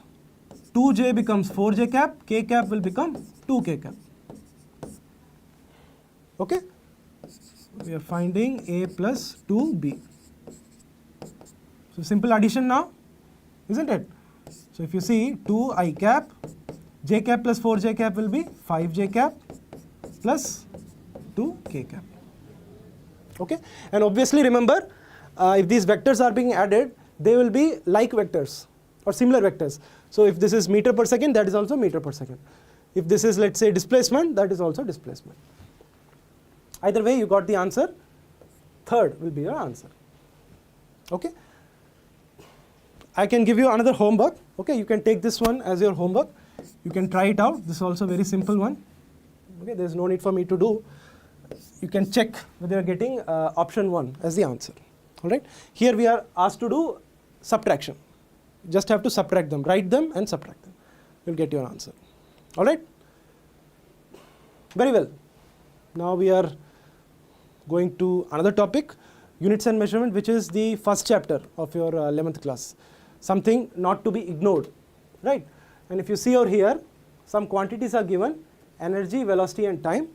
2j becomes 4j cap, k cap will become 2k cap. Okay? We are finding A plus 2B. So simple addition now, isn't it? So if you see 2I cap, j cap plus 4j cap will be 5j cap plus 2k cap. Okay? And obviously remember, if these vectors are being added, they will be like vectors or similar vectors. So if this is meter per second, that is also meter per second. If this is, let's say, displacement, that is also displacement. Either way, you got the answer. Third will be your answer. Okay? I can give you another homework. Okay, you can take this one as your homework. You can try it out. This is also a very simple one. Okay, there is no need for me to do. You can check whether you are getting option 1 as the answer. All right. Here we are asked to do subtraction. Just have to subtract them, write them and subtract them. You'll get your answer. All right. Very well. Now we are going to another topic, units and measurement, which is the first chapter of your 11th class. Something not to be ignored, right? And if you see over here, some quantities are given, energy, velocity and time,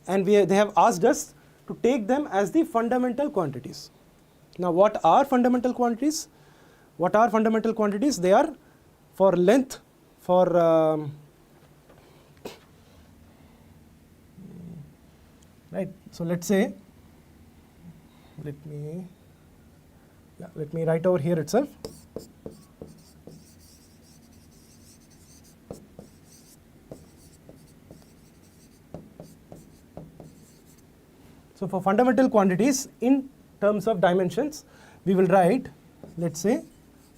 and they have asked us to take them as the fundamental quantities. Now what are fundamental quantities? What are fundamental quantities? They are for length, for right. So let's say, let me write over here itself. So for fundamental quantities in terms of dimensions, we will write, let's say,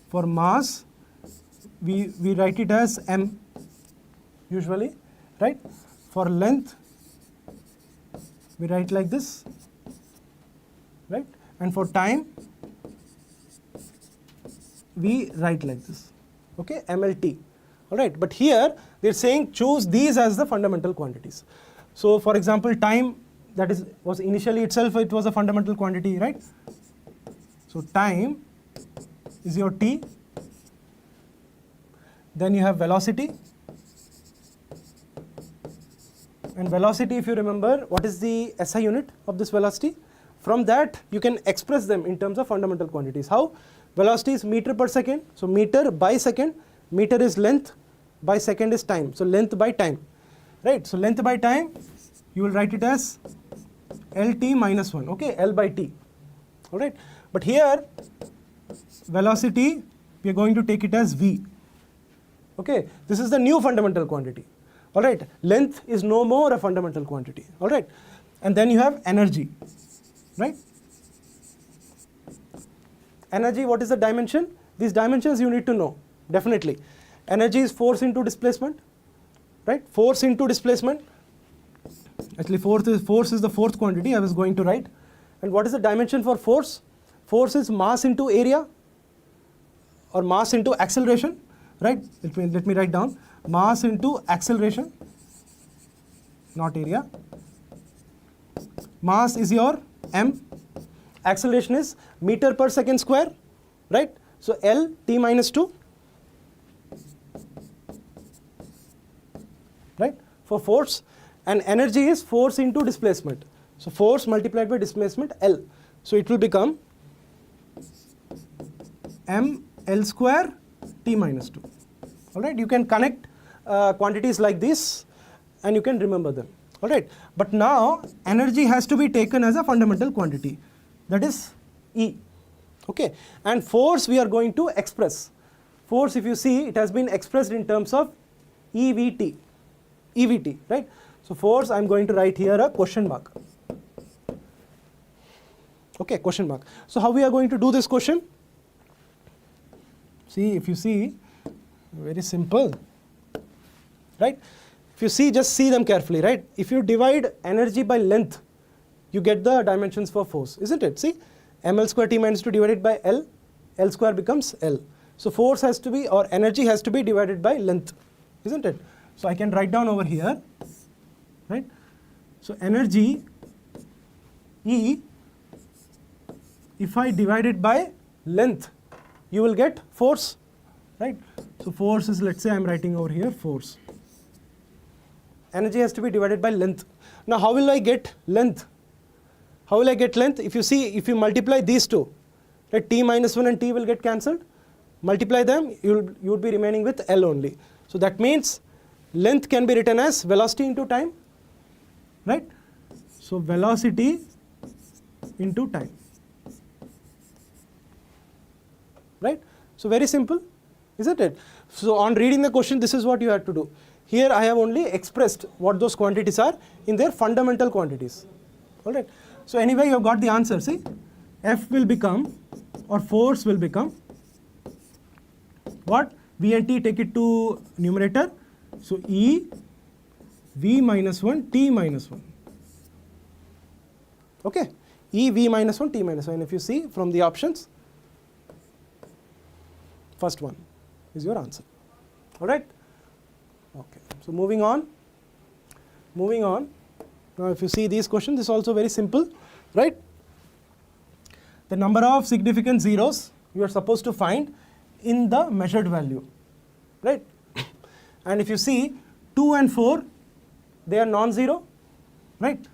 for mass, we write it as m usually, right? For length, we write like this, right? And for time, we write like this, okay, mlt. All right, but here they're saying choose these as the fundamental quantities. So for example, time, that was initially itself, it was a fundamental quantity, right? So time is your t. Then you have velocity. And velocity, if you remember, what is the SI unit of this velocity? From that, you can express them in terms of fundamental quantities. How? Velocity is meter per second. So meter by second. Meter is length, by second is time. So length by time, right? So length by time, you will write it as LT minus 1, okay, L by T, all right. But here, velocity, we are going to take it as V, okay. This is the new fundamental quantity, all right. Length is no more a fundamental quantity, all right. And then you have energy, right. Energy, what is the dimension? These dimensions you need to know, definitely. Energy is force into displacement, right. Force into displacement. Actually, force is the fourth quantity I was going to write. And what is the dimension for force? Force is mass into area or mass into acceleration, right? Let me write down. Mass into acceleration, not area. Mass is your m. Acceleration is meter per second square, right? So L t minus 2, right? For force. And energy is force into displacement. So force multiplied by displacement L. So it will become m L square t minus 2. All right, you can connect quantities like this and you can remember them. All right, but now energy has to be taken as a fundamental quantity. That is E. Okay, and force we are going to express. Force, if you see, it has been expressed in terms of EVT. EVT, right? So force, I am going to write here a question mark. Okay, question mark. So how we are going to do this question? See, if you see, very simple, right? If you see, just see them carefully, right? If you divide energy by length, you get the dimensions for force, isn't it? See, ml square t minus 2 divided by L, L square becomes L. So force has to be, or energy has to be divided by length, isn't it? So I can write down over here, right? So energy E, if I divide it by length, you will get force, right? So force is, let's say I'm writing over here force. Energy has to be divided by length. Now how will I get length? How will I get length? If you see, if you multiply these two, right, t minus 1 and t will get cancelled. Multiply them, you would be remaining with L only. So that means length can be written as velocity into time, right? So velocity into time, right? So very simple, isn't it? So on reading the question, this is what you have to do. Here I have only expressed what those quantities are in their fundamental quantities, all right? So anyway, you have got the answer. See, F will become, or force will become, what? V and T, take it to numerator. So E, V minus 1, T minus 1. Okay, E V minus 1 T minus 1. And if you see from the options, first one is your answer. All right. Okay. So moving on. Now if you see these questions, this is also very simple, right? The number of significant zeros you are supposed to find in the measured value, right? And if you see 2 and 4, they are non-zero, right?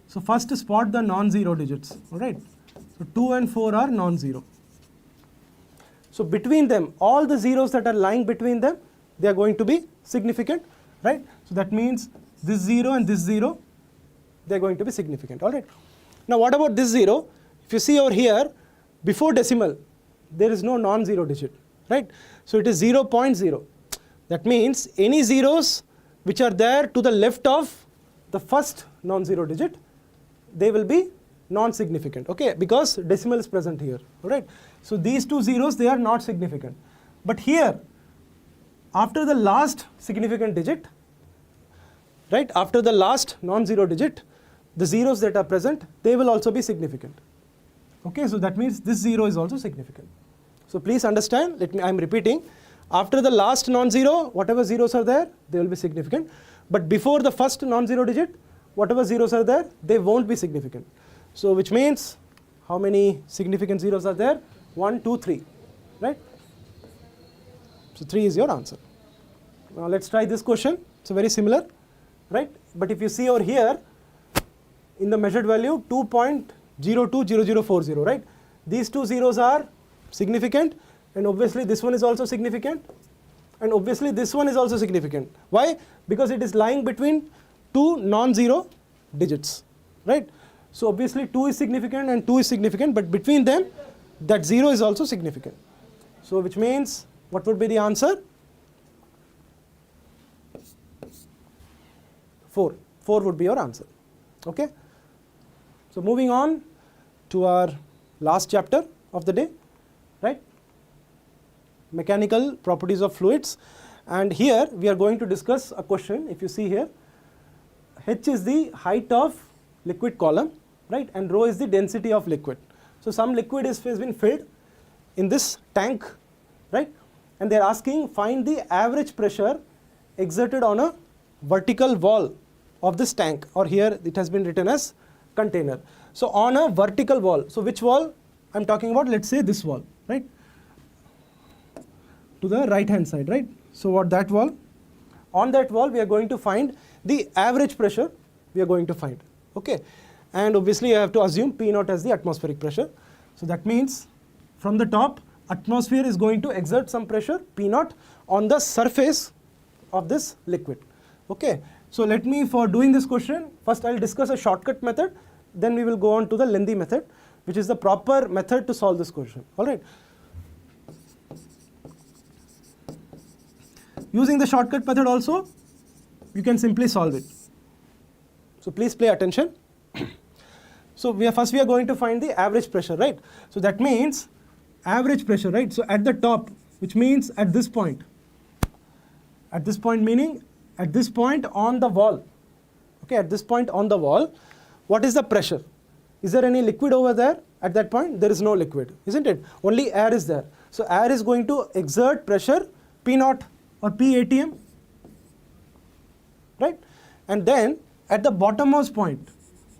So first spot the non-zero digits, all right? So 2 and 4 are non-zero. So between them, all the zeros that are lying between them, they are going to be significant, right? So that means this 0 and this 0, they are going to be significant, all right? Now what about this 0? If you see over here, before decimal, there is no non-zero digit, right? So it is 0.0. That means any zeros which are there to the left of the first non-zero digit, they will be non-significant, okay? Because decimal is present here, all right? So these two zeros, they are not significant. But here, after the last significant digit, right? After the last non-zero digit, the zeros that are present, they will also be significant. Okay, so that means this 0 is also significant. So please understand, I am repeating, after the last non-zero, whatever zeros are there, they will be significant. But before the first non-zero digit, whatever zeros are there, they won't be significant. So which means, how many significant zeros are there? 1, 2, 3, right? So 3 is your answer. Now let's try this question. It's very similar, right? But if you see over here, in the measured value, 2.020040, right? These two zeros are significant, and obviously this one is also significant, and obviously this one is also significant. Why? Because it is lying between two non-zero digits, right? So obviously 2 is significant and 2 is significant, but between them, that 0 is also significant. So which means, what would be the answer? 4. 4 would be your answer, okay? So moving on to our last chapter of the day, right? Mechanical properties of fluids. And here we are going to discuss a question. If you see here, h is the height of liquid column, right? And rho is the density of liquid. So some liquid has been filled in this tank, right? And they are asking, find the average pressure exerted on a vertical wall of this tank, or here it has been written as container. So on a vertical wall, so which wall I'm talking about? Let's say this wall, right? To the right hand side, right? So what that wall? On that wall we are going to find the average pressure we are going to find, okay? And obviously I have to assume P0 as the atmospheric pressure. So that means from the top, atmosphere is going to exert some pressure, P0, on the surface of this liquid, okay? So let me, for doing this question, first I'll discuss a shortcut method, then we will go on to the lengthy method, which is the proper method to solve this question, all right? Using the shortcut method also, you can simply solve it. So please pay attention. So first we are going to find the average pressure, right? So that means average pressure, right? So at the top, which means at this point. At this point meaning at this point on the wall. Okay, at this point on the wall, what is the pressure? Is there any liquid over there? At that point, there is no liquid, isn't it? Only air is there. So air is going to exert pressure P0 or P ATM, right? And then at the bottommost point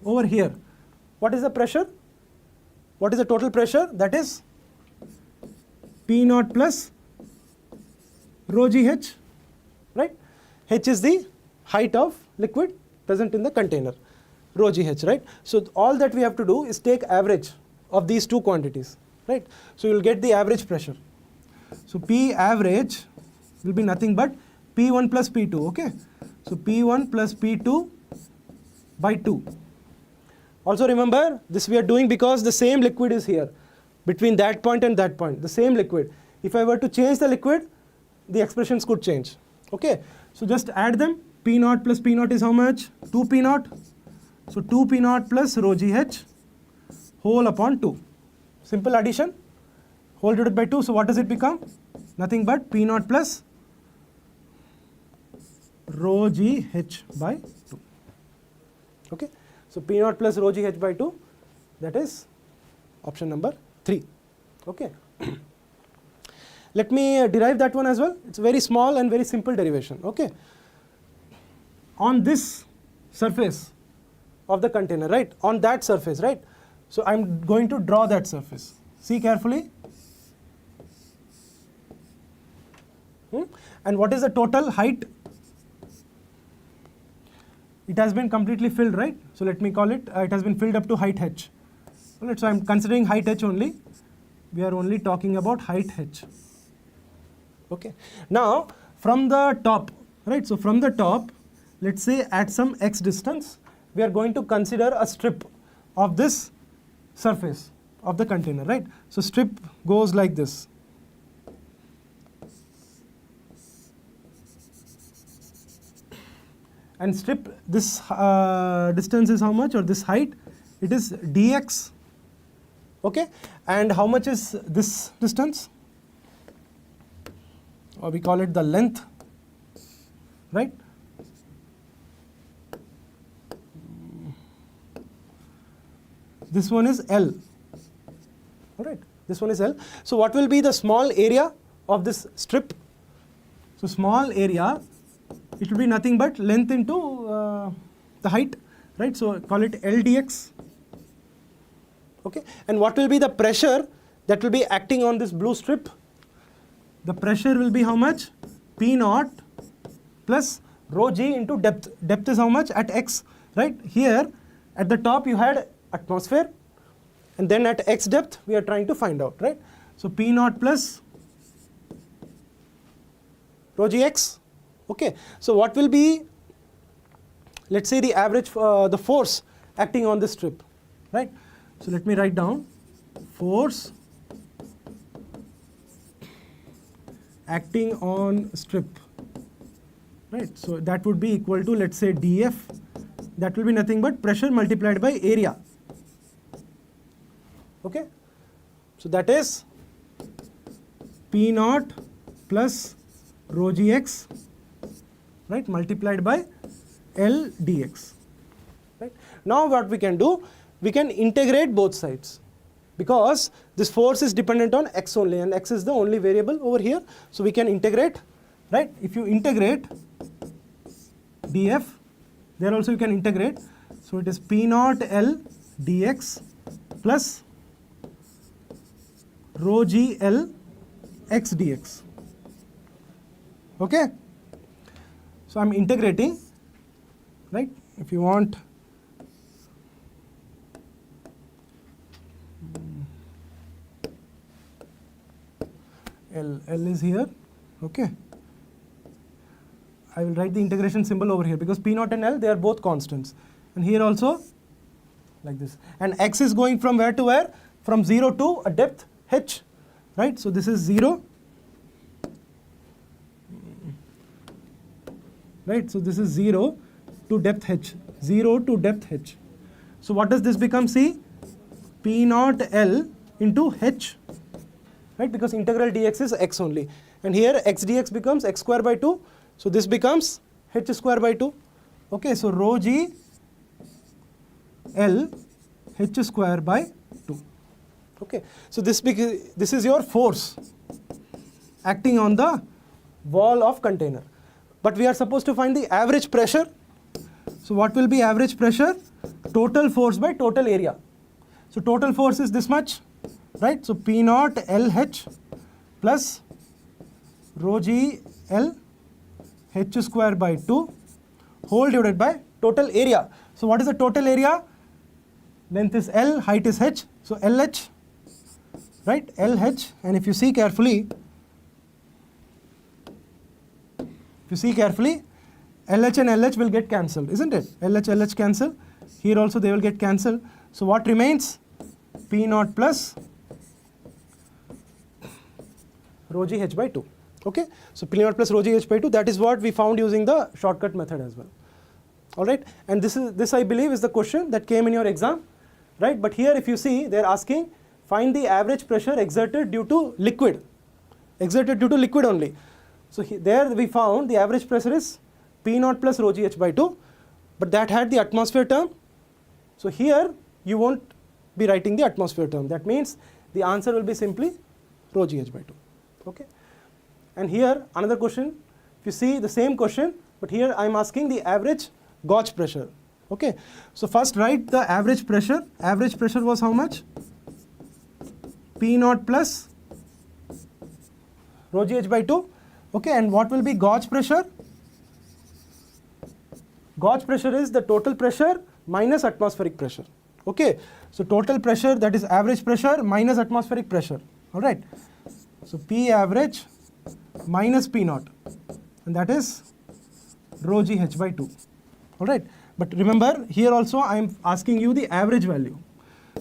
over here, what is the pressure? What is the total pressure? That is P0 plus rho GH, right? H is the height of liquid present in the container, rho GH, right? So all that we have to do is take average of these two quantities, right? So you will get the average pressure. So P average will be nothing but P1 plus P2, okay? So P1 plus P2 by 2. Also remember, this we are doing because the same liquid is here, between that point and that point, the same liquid. If I were to change the liquid, the expressions could change, okay? So just add them. P0 plus P0 is how much? 2 P0. So 2 P0 plus rho GH whole upon 2. Simple addition, whole divided by 2. So what does it become? Nothing but P0 plus rho GH by 2. Okay. So P naught plus rho g h by 2, that is option number 3. Okay. Let me derive that one as well. It's very small and very simple derivation. Okay. On this surface of the container, right? On that surface, right? So I'm going to draw that surface. See carefully. And what is the total height? It has been completely filled, right? So let me call it, it has been filled up to height h. Alright, so I'm considering height h only. We are only talking about height h. Okay. Now, from the top, right? So from the top, let's say at some x distance, we are going to consider a strip of this surface of the container, right? So strip goes like this. And strip, this distance is how much, or this height? It is dx. Okay. And how much is this distance? Or we call it the length, right? This one is L. All right. This one is L. So what will be the small area of this strip? So small area, it will be nothing but length into the height, right? So call it L dx. Okay. And what will be the pressure that will be acting on this blue strip? The pressure will be how much? P naught plus rho g into depth. Depth is how much? At x, right? Here at the top you had atmosphere, and then at x depth we are trying to find out, right? So P naught plus rho gx. Okay. So what will be, let's say, the average, the force acting on this strip, right? So let me write down force acting on strip, right? So that would be equal to, let's say, dF. That will be nothing but pressure multiplied by area. Okay. So that is P naught plus rho gx, right, multiplied by L dx. Right. Now what we can do, we can integrate both sides, because this force is dependent on x only, and x is the only variable over here. So we can integrate, right? If you integrate df, there also you can integrate. So it is P naught L dx plus rho g L x dx. Okay. So I'm integrating, right? If you want, L is here. Okay. I will write the integration symbol over here, because P naught and L, they are both constants. And here also like this. And x is going from where to where? From 0 to a depth h, right? So this is 0. Right? So this is 0 to depth h. 0 to depth h. So what does this become? See, P naught L into h. Right? Because integral dx is x only. And here x dx becomes x square by 2. So this becomes h square by 2. Okay, so rho g L h square by 2. Okay, so this is your force acting on the wall of container. But we are supposed to find the average pressure. So what will be average pressure? Total force by total area. So total force is this much, right? So P naught LH plus rho g L h square by 2 whole divided by total area. So what is the total area? Length is L, height is h. So LH, right? LH, and if you see carefully, LH and LH will get cancelled, isn't it? LH cancel. Here also they will get cancelled. So what remains? P naught plus rho g h by 2. Okay, so P naught plus rho g h by 2, that is what we found using the shortcut method as well. Alright, and this I believe is the question that came in your exam, right? But here if you see, they are asking find the average pressure exerted due to liquid, only. So there we found the average pressure is P naught plus rho g h by 2, but that had the atmosphere term, So here you won't be writing the atmosphere term. That means the answer will be simply rho gh by 2. Okay. And here another question, if you see the same question, but here I am asking the average gauge pressure. Okay. So first write the average pressure. Average pressure was how much? P naught plus rho gh by 2. Okay. And what will be gauge pressure? Gauge pressure is the total pressure minus atmospheric pressure. Okay. So total pressure, that is average pressure minus atmospheric pressure. All right. So P average minus P naught, and that is rho gh by 2. All right. But remember, here also I am asking you the average value.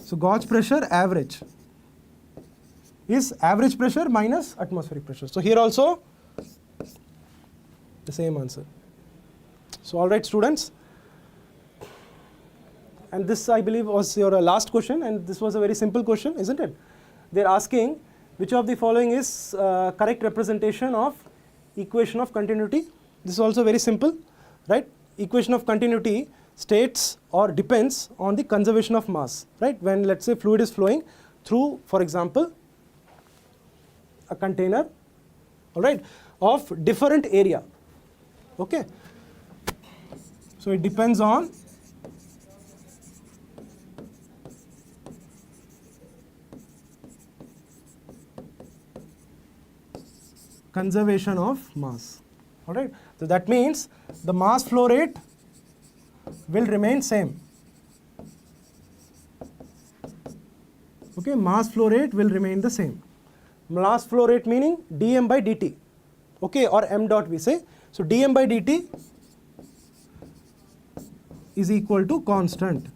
So gauge pressure average is average pressure minus atmospheric pressure. So here also the same answer. So all right, students. And this, I believe, was your last question, and this was a very simple question, isn't it? They're asking which of the following is correct representation of equation of continuity. This is also very simple, right? Equation of continuity states or depends on the conservation of mass, right? When, let's say, fluid is flowing through, for example, a container, all right, of different area. Okay. So it depends on conservation of mass. All right. So that means the mass flow rate will remain same. Okay, mass flow rate will remain the same. Mass flow rate meaning dm by dt. Okay, or m dot we say. So dm by dt is equal to constant.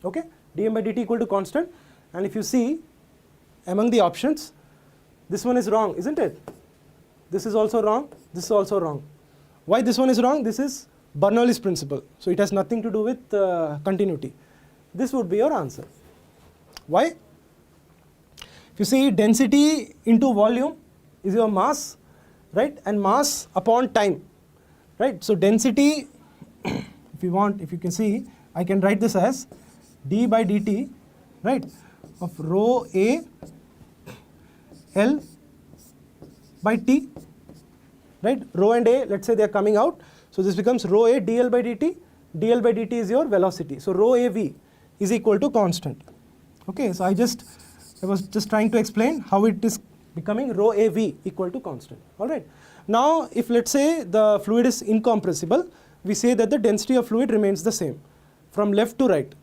Okay, dm by dt equal to constant. And if you see among the options, this one is wrong, isn't it? This is also wrong, this is also wrong. Why this one is wrong? This is Bernoulli's principle. So it has nothing to do with continuity. This would be your answer. Why? If you see, density into volume is your mass, right? And mass upon time, right? So density, if you can see, I can write this as d by dt, right, of rho a L by T, right? Rho and A, let's say they are coming out. So this becomes rho A dl by dt. dl by dt is your velocity. So rho A V is equal to constant. Okay, so I was just trying to explain how it is becoming rho A V equal to constant. All right. Now, if let's say the fluid is incompressible, we say that the density of fluid remains the same from left to right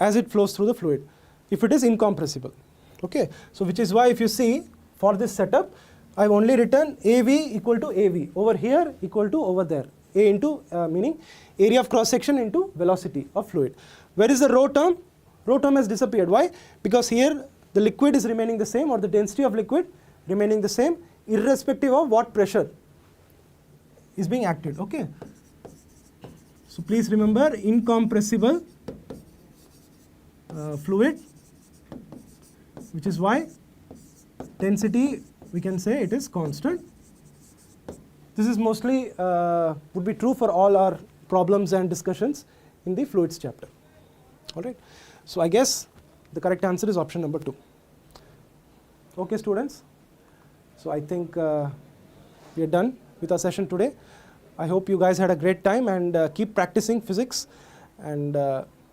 as it flows through the fluid, if it is incompressible. Okay, so which is why if you see for this setup, I have only written AV equal to AV, over here equal to over there, A into meaning area of cross section into velocity of fluid. Where is the rho term? Rho term has disappeared. Why? Because here the liquid is remaining the same, or the density of liquid remaining the same, irrespective of what pressure is being acted. Okay, so please remember, incompressible fluid, which is why density, we can say it is constant. This is mostly would be true for all our problems and discussions in the fluids chapter. All right. So I guess the correct answer is option number 2. Okay, students. So I think we are done with our session today. I hope you guys had a great time, and keep practicing physics, and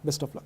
best of luck.